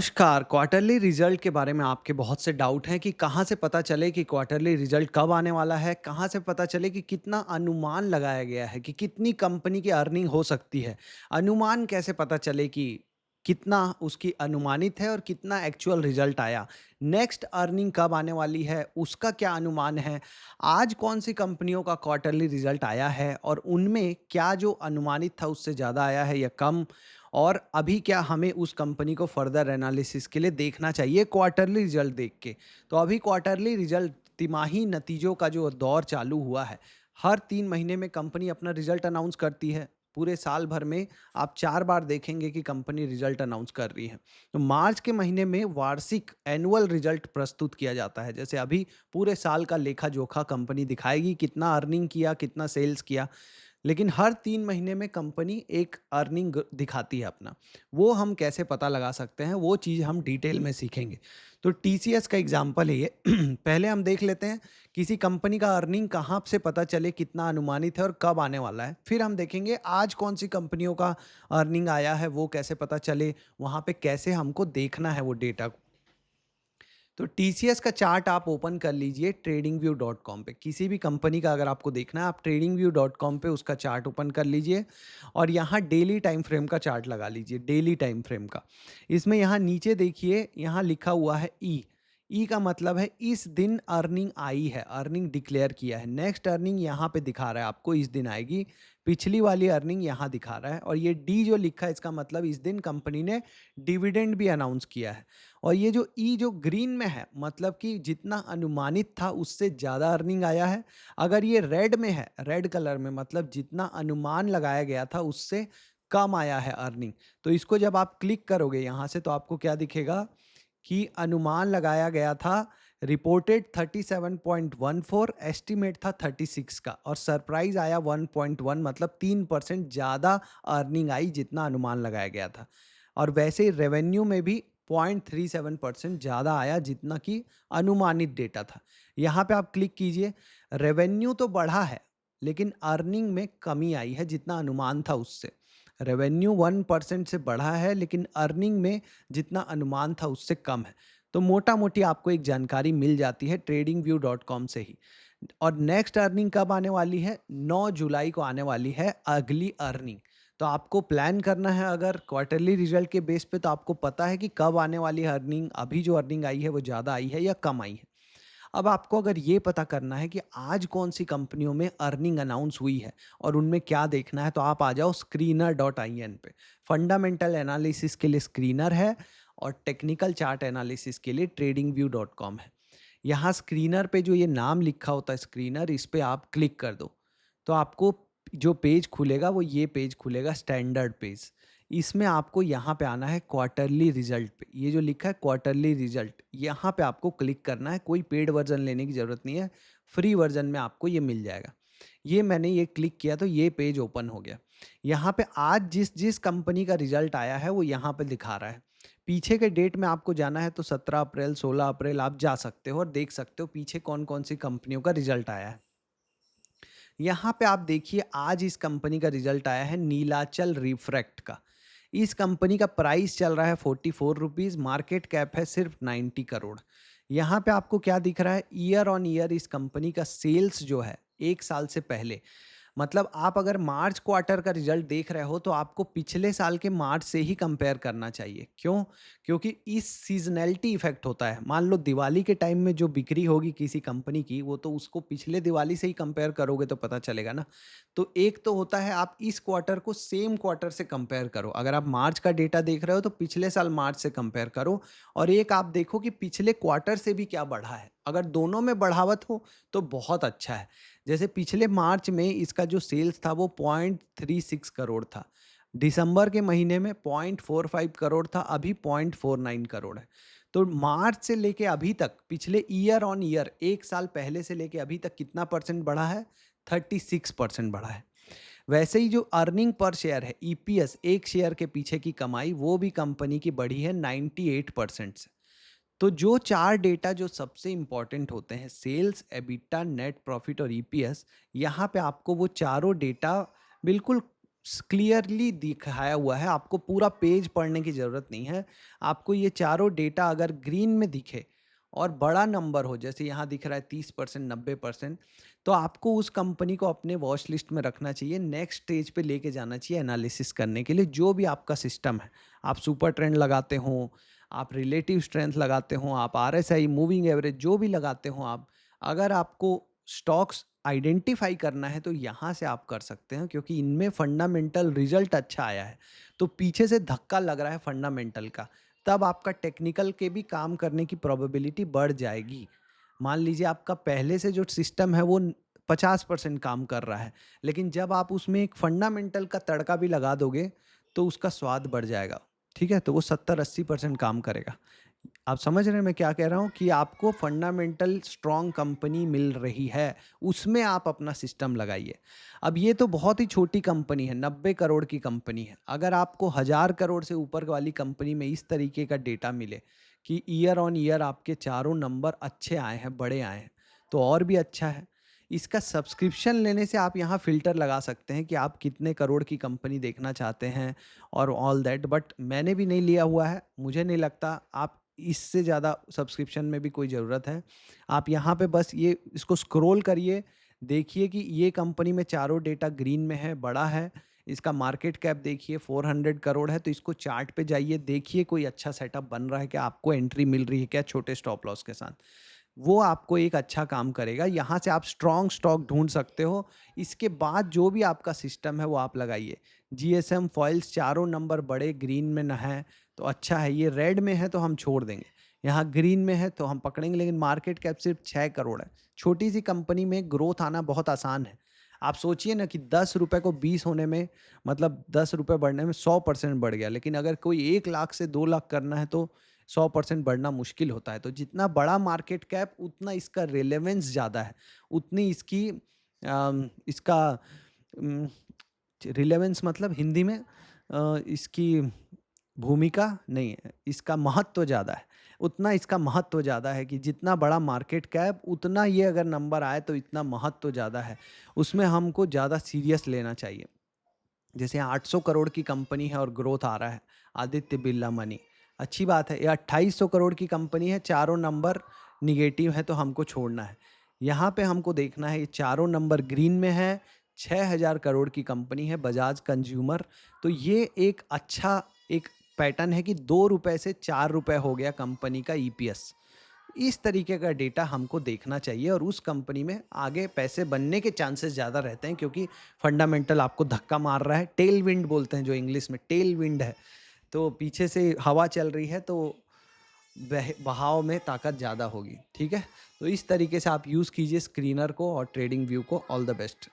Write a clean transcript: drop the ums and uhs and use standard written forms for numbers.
नमस्कार। Quarterly result के बारे में आपके बहुत से डाउट हैं कि कहाँ से पता चले कि क्वार्टरली रिजल्ट कब आने वाला है, कहाँ से पता चले कि कितना अनुमान लगाया गया है कि कितनी कंपनी की अर्निंग हो सकती है। अनुमान कैसे पता चले कि कितना उसकी अनुमानित है और कितना एक्चुअल रिजल्ट आया। नेक्स्ट अर्निंग कब आने वाली है, उसका क्या अनुमान है। आज कौन सी कंपनियों का क्वार्टरली रिजल्ट आया है और उनमें क्या जो अनुमानित था उससे ज़्यादा आया है या कम, और अभी क्या हमें उस कंपनी को फर्दर एनालिसिस के लिए देखना चाहिए क्वार्टरली रिजल्ट देख के। तो अभी क्वार्टरली रिजल्ट तिमाही नतीजों का जो दौर चालू हुआ है। हर 3 महीने में कंपनी अपना रिजल्ट अनाउंस करती है। पूरे साल भर में आप 4 बार देखेंगे कि कंपनी रिजल्ट अनाउंस कर रही है। तो मार्च के महीने में वार्षिक एनुअल रिजल्ट प्रस्तुत किया जाता है। जैसे अभी पूरे साल का लेखा-जोखा कंपनी दिखाएगी, कितना अर्निंग किया, कितना सेल्स किया। लेकिन हर 3 महीने में कंपनी एक अर्निंग दिखाती है अपना। वो हम कैसे पता लगा सकते हैं, वो चीज़ हम डिटेल में सीखेंगे। तो टीसीएस का एग्ज़ाम्पल है ये। पहले हम देख लेते हैं किसी कंपनी का अर्निंग कहाँ से पता चले कितना अनुमानित है और कब आने वाला है। फिर हम देखेंगे आज कौन-सी कंपनियों का अर्निंग आया है, वो कैसे पता चले, वहाँ पे कैसे हमको देखना है वो डेटा को। तो टीसीएस का चार्ट आप ओपन कर लीजिए ट्रेडिंगव्यू.कॉम पे। किसी भी कंपनी का अगर आपको देखना है, आप ट्रेडिंगव्यू.कॉम पे उसका चार्ट ओपन कर लीजिए और यहाँ डेली टाइम फ्रेम का चार्ट लगा लीजिए, डेली टाइम फ्रेम का। इसमें यहाँ नीचे देखिए, यहाँ लिखा हुआ है ई। ई का मतलब है इस दिन अर्निंग आई है, अर्निंग डिक्लेयर किया है। नेक्स्ट अर्निंग यहाँ पे दिखा रहा है आपको, इस दिन आएगी। पिछली वाली अर्निंग यहाँ दिखा रहा है। और ये डी जो लिखा है, इसका मतलब इस दिन कंपनी ने डिविडेंड भी अनाउंस किया है। और ये जो ई जो ग्रीन में है, मतलब कि जितना अनुमानित था उससे ज़्यादा अर्निंग आया है। अगर ये रेड में है, रेड कलर में, मतलब जितना अनुमान लगाया गया था उससे कम आया है अर्निंग। तो इसको जब आप क्लिक करोगे यहाँ से, तो आपको क्या दिखेगा कि अनुमान लगाया गया था, रिपोर्टेड 37.14, एस्टिमेट था 36 का, और सरप्राइज आया 1.1, मतलब 3% ज़्यादा अर्निंग आई जितना अनुमान लगाया गया था। और वैसे ही रेवेन्यू में भी 0.37% ज़्यादा आया जितना कि अनुमानित डेटा था। यहाँ पे आप क्लिक कीजिए, रेवेन्यू तो बढ़ा है लेकिन अर्निंग में कमी आई है जितना अनुमान था उससे। रेवेन्यू 1% से बढ़ा है लेकिन अर्निंग में जितना अनुमान था उससे कम है। तो मोटा-मोटी आपको एक जानकारी मिल जाती है ट्रेडिंगव्यू.कॉम से ही। और नेक्स्ट अर्निंग कब आने वाली है? 9 जुलाई को आने वाली है अगली अर्निंग। तो आपको प्लान करना है अगर क्वार्टरली रिजल्ट के बेस पे, तो आपको पता है कि कब आने वाली है अर्निंग, अभी जो अर्निंग आई है वो ज़्यादा आई है या कम आई है। अब आपको अगर ये पता करना है कि आज कौन-सी कंपनियों में अर्निंग अनाउंस हुई है और उनमें क्या देखना है, तो आप आ जाओ screener.in पे। फंडामेंटल एनालिसिस के लिए स्क्रीनर है और टेक्निकल चार्ट एनालिसिस के लिए ट्रेडिंगव्यू.कॉम है। यहाँ स्क्रीनर पे जो ये नाम लिखा होता है स्क्रीनर, इस पे आप क्लिक कर दो। तो आपको जो पेज खुलेगा वो ये पेज खुलेगा, स्टैंडर्ड पेज। इसमें आपको यहाँ पे आना है क्वार्टरली रिजल्ट पे। ये जो लिखा है क्वार्टरली रिजल्ट, यहाँ पे आपको क्लिक करना है। कोई पेड वर्जन लेने की ज़रूरत नहीं है, फ्री वर्जन में आपको ये मिल जाएगा। ये मैंने ये क्लिक किया तो ये पेज ओपन हो गया। यहाँ पे आज जिस जिस कंपनी का रिजल्ट आया है वो यहाँ पे दिखा रहा है। पीछे के डेट में आपको जाना है तो 17 अप्रैल, 16 अप्रैल आप जा सकते हो और देख सकते हो पीछे कौन-कौन सी कंपनियों का रिजल्ट आया है। यहाँ पे आप देखिए, आज इस कंपनी का रिजल्ट आया है नीलाचल रिफ्रैक्ट का। इस कंपनी का प्राइस चल रहा है 44 रुपीज़, मार्केट कैप है सिर्फ 90 करोड़। यहाँ पे आपको क्या दिख रहा है, ईयर ऑन ईयर इस कंपनी का सेल्स जो है 1 साल से पहले, मतलब आप अगर मार्च क्वार्टर का रिजल्ट देख रहे हो तो आपको पिछले साल के मार्च से ही कंपेयर करना चाहिए। क्यों? क्योंकि इस सीज़नैलिटी इफ़ेक्ट होता है। मान लो दिवाली के टाइम में जो बिक्री होगी किसी कंपनी की, वो तो उसको पिछले दिवाली से ही कंपेयर करोगे तो पता चलेगा ना। तो एक तो होता है आप इस क्वार्टर को सेम क्वार्टर से कंपेयर करो। अगर आप मार्च का डेटा देख रहे हो तो पिछले साल मार्च से कंपेयर करो, और एक आप देखो कि पिछले क्वार्टर से भी क्या बढ़ा है। अगर दोनों में बढ़ावत हो तो बहुत अच्छा है। जैसे पिछले मार्च में इसका जो सेल्स था वो 0.36 करोड़ था। दिसंबर के महीने में 0.45 करोड़ था, अभी 0.49 करोड़ है। तो मार्च से लेके अभी तक, पिछले ईयर ऑन ईयर 1 साल पहले से लेके अभी तक कितना परसेंट बढ़ा है? 36% बढ़ा है। वैसे ही जो अर्निंग पर शेयर है, ईपीएस, एक शेयर के पीछे की कमाई, वो भी कंपनी की बढ़ी है 98% से। तो जो 4 डेटा जो सबसे इम्पोर्टेंट होते हैं, सेल्स, एबिटा, नेट प्रॉफिट और ईपीएस, यहाँ पे आपको वो चारों डेटा बिल्कुल क्लियरली दिखाया हुआ है, आपको पूरा पेज पढ़ने की ज़रूरत नहीं है। आपको ये चारों डेटा अगर ग्रीन में दिखे और बड़ा नंबर हो, जैसे यहाँ दिख रहा है 30%, 90%, तो आपको उस कंपनी को अपने वॉच लिस्ट में रखना चाहिए। नेक्स्ट स्टेज पे लेके जाना चाहिए एनालिसिस करने के लिए, जो भी आपका सिस्टम है। आप सुपर ट्रेंड लगाते हो, आप रिलेटिव स्ट्रेंथ लगाते हो, आप आरएसआई, मूविंग एवरेज जो भी लगाते हो आप, अगर आपको स्टॉक्स आइडेंटिफाई करना है तो यहाँ से आप कर सकते हैं, क्योंकि इनमें फंडामेंटल रिजल्ट अच्छा आया है। तो पीछे से धक्का लग रहा है फंडामेंटल का, तब आपका टेक्निकल के भी काम करने की प्रोबेबिलिटी बढ़ जाएगी। मान लीजिए आपका पहले से जो सिस्टम है वो 50% काम कर रहा है, लेकिन जब आप उसमें एक फंडामेंटल का तड़का भी लगा दोगे तो उसका स्वाद बढ़ जाएगा। ठीक है? तो वो 70-80% काम करेगा। आप समझ रहे हैं मैं क्या कह रहा हूँ? कि आपको फंडामेंटल स्ट्रॉन्ग कंपनी मिल रही है, उसमें आप अपना सिस्टम लगाइए। अब ये तो बहुत ही छोटी कंपनी है, 90 करोड़ की कंपनी है। अगर आपको 1000 करोड़ से ऊपर वाली कंपनी में इस तरीके का डेटा मिले कि ईयर ऑन ईयर आपके चारों नंबर अच्छे आए हैं, बड़े आए हैं, तो और भी अच्छा है। इसका सब्सक्रिप्शन लेने से आप यहाँ फ़िल्टर लगा सकते हैं कि आप कितने करोड़ की कंपनी देखना चाहते हैं और ऑल दैट, बट मैंने भी नहीं लिया हुआ है। मुझे नहीं लगता आप इससे ज़्यादा सब्सक्रिप्शन में भी कोई ज़रूरत है। आप यहाँ पे बस ये इसको स्क्रॉल करिए, देखिए कि ये कंपनी में चारों डेटा ग्रीन में है, बड़ा है। इसका मार्केट कैप देखिए 400 करोड़ है, तो इसको चार्ट पे जाइए, देखिए कोई अच्छा सेटअप बन रहा है क्या, आपको एंट्री मिल रही है क्या छोटे स्टॉप लॉस के साथ। वो आपको एक अच्छा काम करेगा। यहाँ से आप स्ट्रॉन्ग स्टॉक ढूँढ सकते हो। इसके बाद जो भी आपका सिस्टम है वो आप लगाइए। जीएसएम, फॉइल्स चारों नंबर बड़े ग्रीन में न हैं तो अच्छा है। ये रेड में है तो हम छोड़ देंगे। यहाँ ग्रीन में है तो हम पकड़ेंगे, लेकिन मार्केट कैप सिर्फ 6 करोड़ है। छोटी सी कंपनी में ग्रोथ आना बहुत आसान है। आप सोचिए ना कि ₹10 को 20 होने में, मतलब ₹10 बढ़ने में 100% बढ़ गया। लेकिन अगर कोई 1 लाख से 2 लाख करना है तो 100% बढ़ना मुश्किल होता है। तो जितना बड़ा मार्केट कैप उतना इसका रिलेवेंस ज़्यादा है, उतनी इसकी इसका उम, रिलेवेंस मतलब हिंदी में इसकी भूमिका नहीं है, इसका महत्व ज़्यादा है। उतना इसका महत्व ज़्यादा है कि जितना बड़ा मार्केट कैप उतना ये अगर नंबर आए तो इतना महत्व ज़्यादा है। उसमें हमको ज़्यादा सीरियस लेना चाहिए। जैसे 800 करोड़ की कंपनी है और ग्रोथ आ रहा है, आदित्य बिरला मनी, अच्छी बात है। या 2800 करोड़ की कंपनी है, चारों नंबर निगेटिव है तो हमको छोड़ना है। यहाँ पे हमको देखना है ये चारों नंबर ग्रीन में है, 6000 करोड़ की कंपनी है बजाज कंज्यूमर। तो ये एक अच्छा एक पैटर्न है कि ₹2 से ₹4 हो गया कंपनी का ईपीएस। इस तरीके का डेटा हमको देखना चाहिए और उस कंपनी में आगे पैसे बनने के चांसेस ज़्यादा रहते हैं, क्योंकि फंडामेंटल आपको धक्का मार रहा है। टेल विंड बोलते हैं जो इंग्लिश में, टेल विंड है। तो पीछे से हवा चल रही है तो बहाव में ताकत ज़्यादा होगी। ठीक है? तो इस तरीके से आप यूज़ कीजिए स्क्रीनर को और ट्रेडिंग व्यू को। All the best.